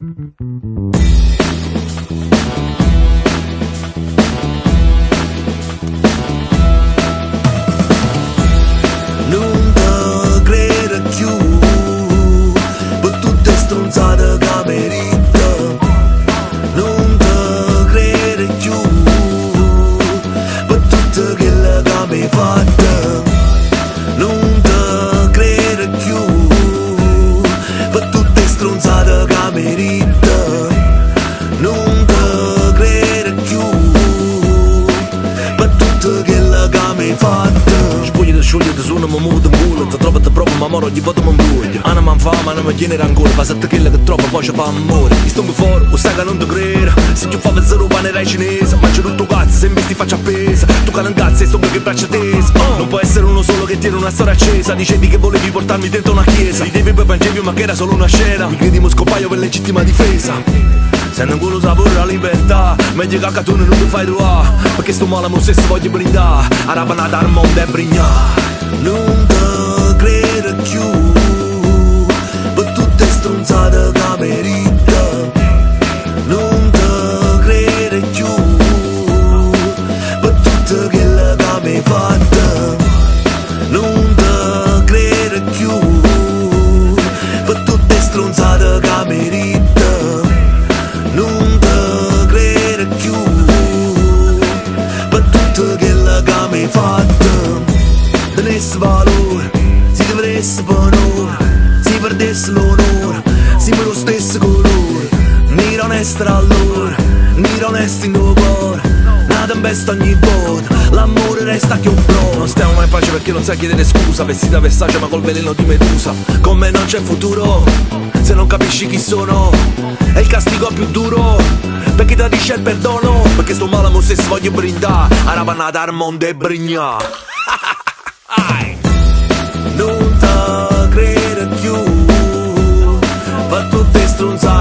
Non te credo più per tutte stronzate che merito. Non te credo più per tutte quelle che mi hai fatto. Non te credo più per tutte stronzate che merito. Non te credo più per tutte quelle che mi hai fatto. Sciugliete su, non mi muovo in culo. Ti trovo te proprio, ma moro ogni volta mi imbroglio. Anna man fa, ma non mi tiene rancore. Fa sette quelle che trovo, poi ci fa amore. Ti sto fuori, o sai che non ti credo. Se ti fa zero pane rai cinese. Mangio tutto cazzo, se investi faccia appesa. Tu calangazzi e sto che braccia tese. Non può essere uno solo che tiene una storia accesa. Dicevi che volevi portarmi dentro una chiesa. Ridevi poi piangevi, ma che era solo una scena. Mi credi scopaio per legittima difesa. Se non quello sapore la libertà, meglio che tu non ti fai trovare. Perché sto male mo stesso voglio brindare. A rapanata al mondo e brignare. Non te credo più per tutte stronzate che merito. Non te credo più per tutte quelle che mi hai fatto. Non te credo più per tutte stronzate che merito. Non te credo più per tutte quelle che mi hai fatto. Tenesse valore, si dovesse onore, si perdesse l'onore, si me lo stesso colore. Nero onesto allora, nero onesto in tuo cuore. Nata in besta ogni volta, l'amore resta che un pro. Non stiamo mai in pace perché non sai chiedere scusa. Vestita Versace ma col veleno di Medusa. Con me non c'è futuro, se non capisci chi sono. È il castigo più duro, per chi tradisce il perdono. Perché sto male mo se voglio brindare. A rapanata al mondo e brignare. Non te credo più per tutte stronzate